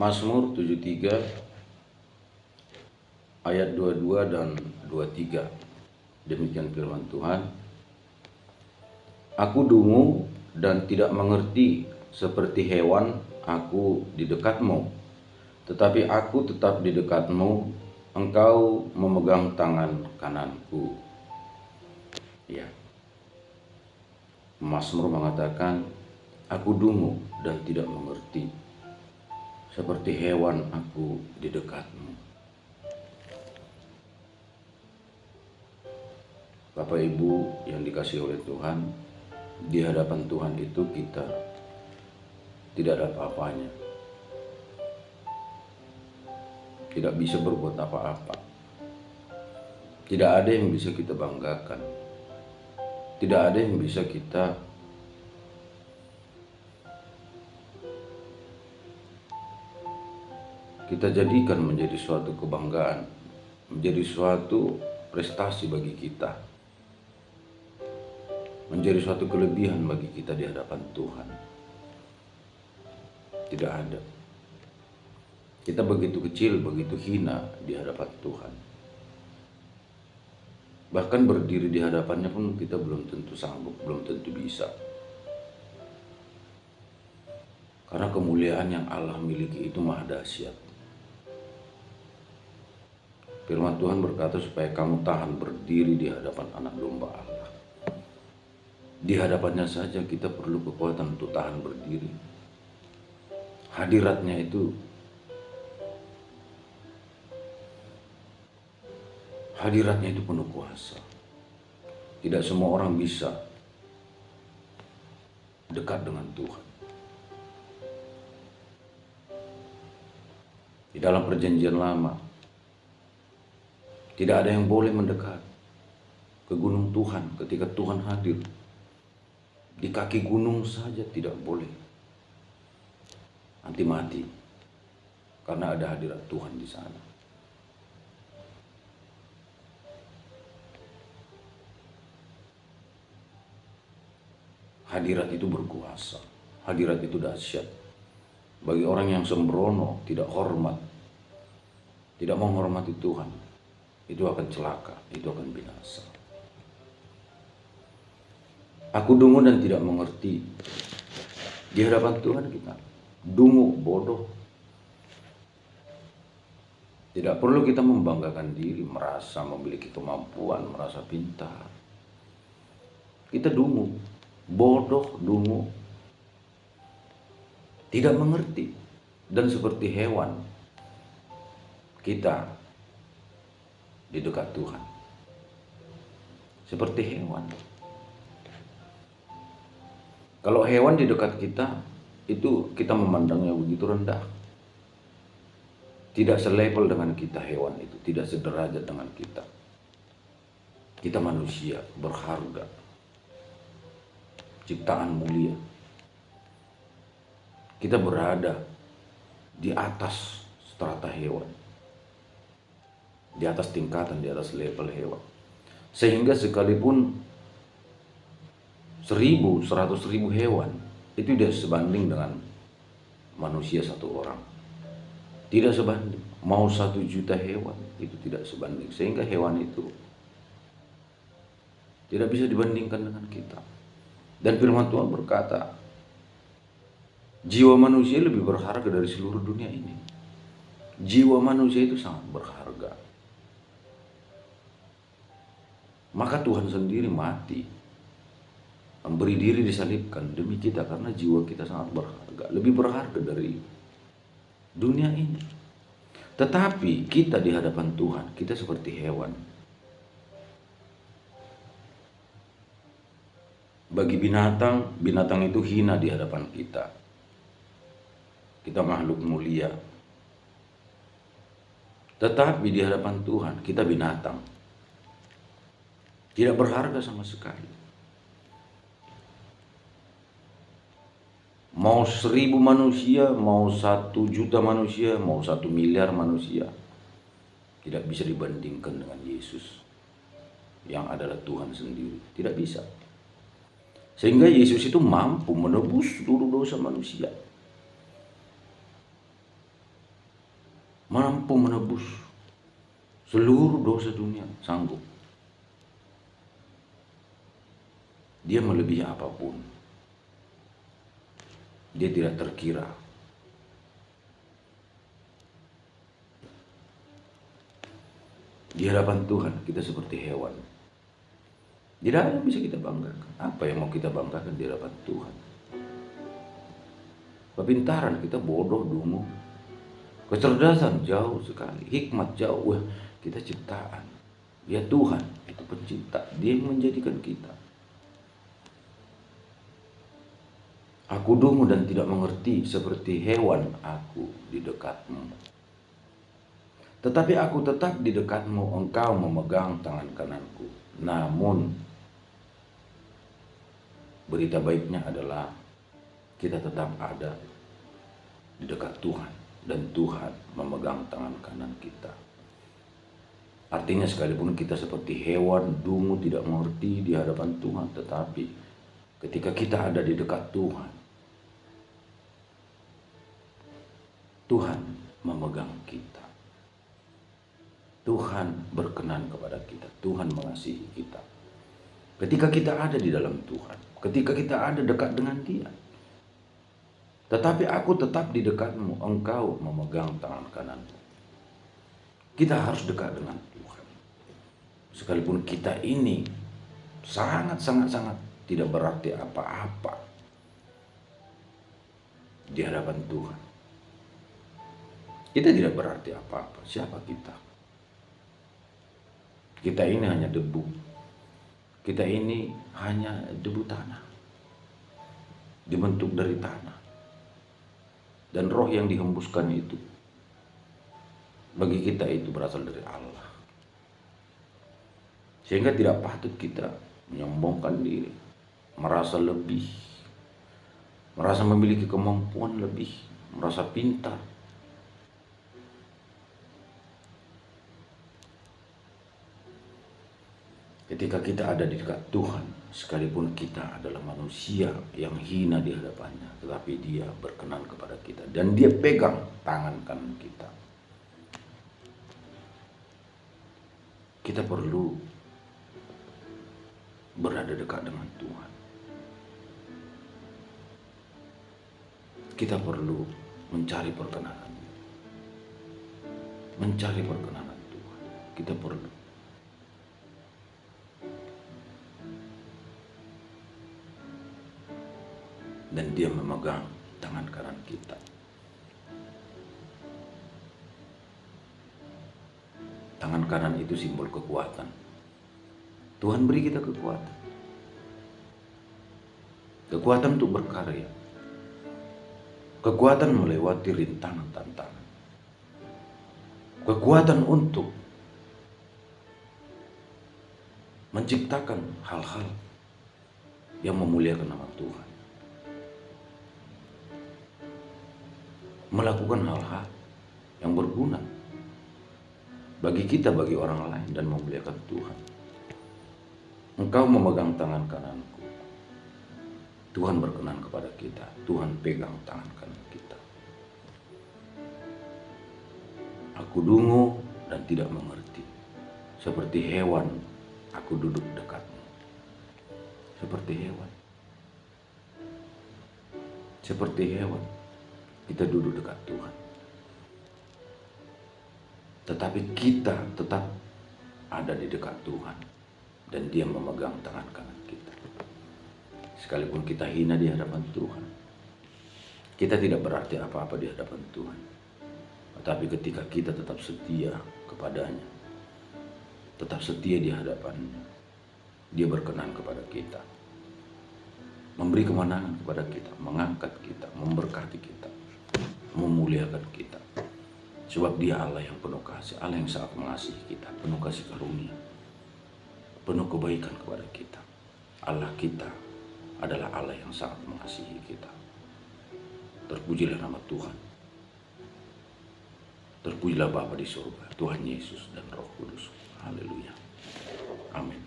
Mazmur 73 ayat 22 dan 23. Demikian firman Tuhan. Aku dungu dan tidak mengerti, seperti hewan aku di dekatmu. Tetapi aku tetap di dekatmu, engkau memegang tangan kananku. Ya. Mazmur mengatakan, aku dungu dan tidak mengerti, seperti hewan aku di dekatmu. Bapak Ibu yang dikasihi oleh Tuhan, di hadapan Tuhan itu kita tidak ada apa-apanya, tidak bisa berbuat apa-apa, tidak ada yang bisa kita banggakan, tidak ada yang bisa kita jadikan menjadi suatu kebanggaan, menjadi suatu prestasi bagi kita, menjadi suatu kelebihan bagi kita di hadapan Tuhan. Tidak ada. Kita begitu kecil, begitu hina di hadapan Tuhan. Bahkan berdiri di hadapannya pun kita belum tentu sanggup, belum tentu bisa. Karena kemuliaan yang Allah miliki itu maha dahsyat. Firman Tuhan berkata supaya kamu tahan berdiri di hadapan anak domba Allah. Di hadapannya saja kita perlu kekuatan untuk tahan berdiri. Hadiratnya itu penuh kuasa. Tidak semua orang bisa dekat dengan Tuhan. Di dalam perjanjian lama, tidak ada yang boleh mendekat ke gunung Tuhan ketika Tuhan hadir. Di kaki gunung saja tidak boleh. Nanti mati. Karena ada hadirat Tuhan di sana. Hadirat itu berkuasa. Hadirat itu dahsyat. Bagi orang yang sembrono, tidak hormat, tidak menghormati Tuhan, itu akan celaka, itu akan binasa. Aku dungu dan tidak mengerti. Di hadapan Tuhan kita dungu, bodoh. Tidak perlu kita membanggakan diri, merasa memiliki kemampuan, merasa pintar. Kita dungu, bodoh, dungu, tidak mengerti. Dan seperti hewan, kita di dekat Tuhan. Seperti hewan. Kalau hewan di dekat kita, itu kita memandangnya begitu rendah. Tidak selevel dengan kita hewan itu, tidak sederajat dengan kita. Kita manusia berharga, ciptaan mulia. Kita berada di atas strata hewan, di atas tingkatan, di atas level hewan. Sehingga sekalipun 1.000, 100.000 hewan, itu tidak sebanding dengan manusia satu orang. Tidak sebanding. Mau 1 juta hewan, itu tidak sebanding. Sehingga hewan itu tidak bisa dibandingkan dengan kita. Dan firman Tuhan berkata, jiwa manusia lebih berharga dari seluruh dunia ini. Jiwa manusia itu sangat berharga. Maka Tuhan sendiri mati, memberi diri disalibkan demi kita, karena jiwa kita sangat berharga, lebih berharga dari dunia ini. Tetapi kita di hadapan Tuhan, kita seperti hewan. Bagi binatang, binatang itu hina di hadapan kita. Kita makhluk mulia. Tetapi di hadapan Tuhan, kita binatang. Tidak berharga sama sekali. Mau 1.000 manusia, mau 1 juta manusia, mau 1 miliar manusia, tidak bisa dibandingkan dengan Yesus yang adalah Tuhan sendiri. Tidak bisa. Sehingga Yesus itu mampu menebus seluruh dosa manusia. mampu menebus seluruh dosa dunia, sanggup. Dia melebihi apapun. Dia tidak terkira. Di hadapan Tuhan kita seperti hewan. Tidak ada yang bisa kita banggakan. Apa yang mau kita banggakan di hadapan Tuhan? Kepintaran kita bodoh, dungu. Kecerdasan jauh sekali. Hikmat jauh. Wah, kita ciptaan. Ya Tuhan itu pencipta. Dia yang menjadikan kita. Aku dungu dan tidak mengerti, seperti hewan aku di dekatmu. Tetapi aku tetap di dekatmu, engkau memegang tangan kananku. Namun, berita baiknya adalah kita tetap ada di dekat Tuhan. Dan Tuhan memegang tangan kanan kita. Artinya sekalipun kita seperti hewan, dungu, tidak mengerti di hadapan Tuhan. Tetapi ketika kita ada di dekat Tuhan, Tuhan memegang kita. Tuhan berkenan kepada kita. Tuhan mengasihi kita. Ketika kita ada di dalam Tuhan. Ketika kita ada dekat dengan Dia. Tetapi aku tetap di dekatmu. Engkau memegang tangan kananmu. Kita harus dekat dengan Tuhan. Sekalipun kita ini sangat tidak berarti apa-apa di hadapan Tuhan. Kita tidak berarti apa-apa. Siapa kita? Kita ini hanya debu. Kita ini hanya debu tanah. Dibentuk dari tanah. Dan roh yang dihembuskan itu, bagi kita itu berasal dari Allah. Sehingga tidak patut kita menyombongkan diri. Merasa lebih. Merasa memiliki kemampuan lebih. Merasa pintar. Ketika kita ada di dekat Tuhan, sekalipun kita adalah manusia yang hina di hadapannya, tetapi Dia berkenan kepada kita dan Dia pegang tangan kanan kita. Kita perlu berada dekat dengan Tuhan. Kita perlu mencari perkenanan. Mencari perkenanan Tuhan. Kita perlu. Dan Dia memegang tangan kanan kita. Tangan kanan itu simbol kekuatan. Tuhan beri kita kekuatan. Kekuatan untuk berkarya. Kekuatan melewati rintangan tantangan. Kekuatan untuk menciptakan hal-hal yang memuliakan nama Tuhan. Melakukan hal-hal yang berguna bagi kita, bagi orang lain, dan memuliakan Tuhan. Engkau memegang tangan kananku. Tuhan berkenan kepada kita. Tuhan pegang tangan kanan kita. Aku dungu dan tidak mengerti. Seperti hewan, aku duduk dekatmu. Seperti hewan. Seperti hewan. Kita duduk dekat Tuhan. Tetapi kita tetap ada di dekat Tuhan. Dan Dia memegang tangan kanan kita. Sekalipun kita hina di hadapan Tuhan. Kita tidak berarti apa-apa di hadapan Tuhan. Tetapi ketika kita tetap setia kepadanya. Tetap setia di hadapannya. Dia berkenan kepada kita. Memberi kemenangan kepada kita. Mengangkat kita. Memberkati kita. Memuliakan kita. Sebab Dia Allah yang penuh kasih, Allah yang sangat mengasihi kita, penuh kasih karunia, penuh kebaikan kepada kita. Allah kita adalah Allah yang sangat mengasihi kita. Terpujilah nama Tuhan. Terpujilah Bapa di surga, Tuhan Yesus dan Roh Kudus. Haleluya. Amin.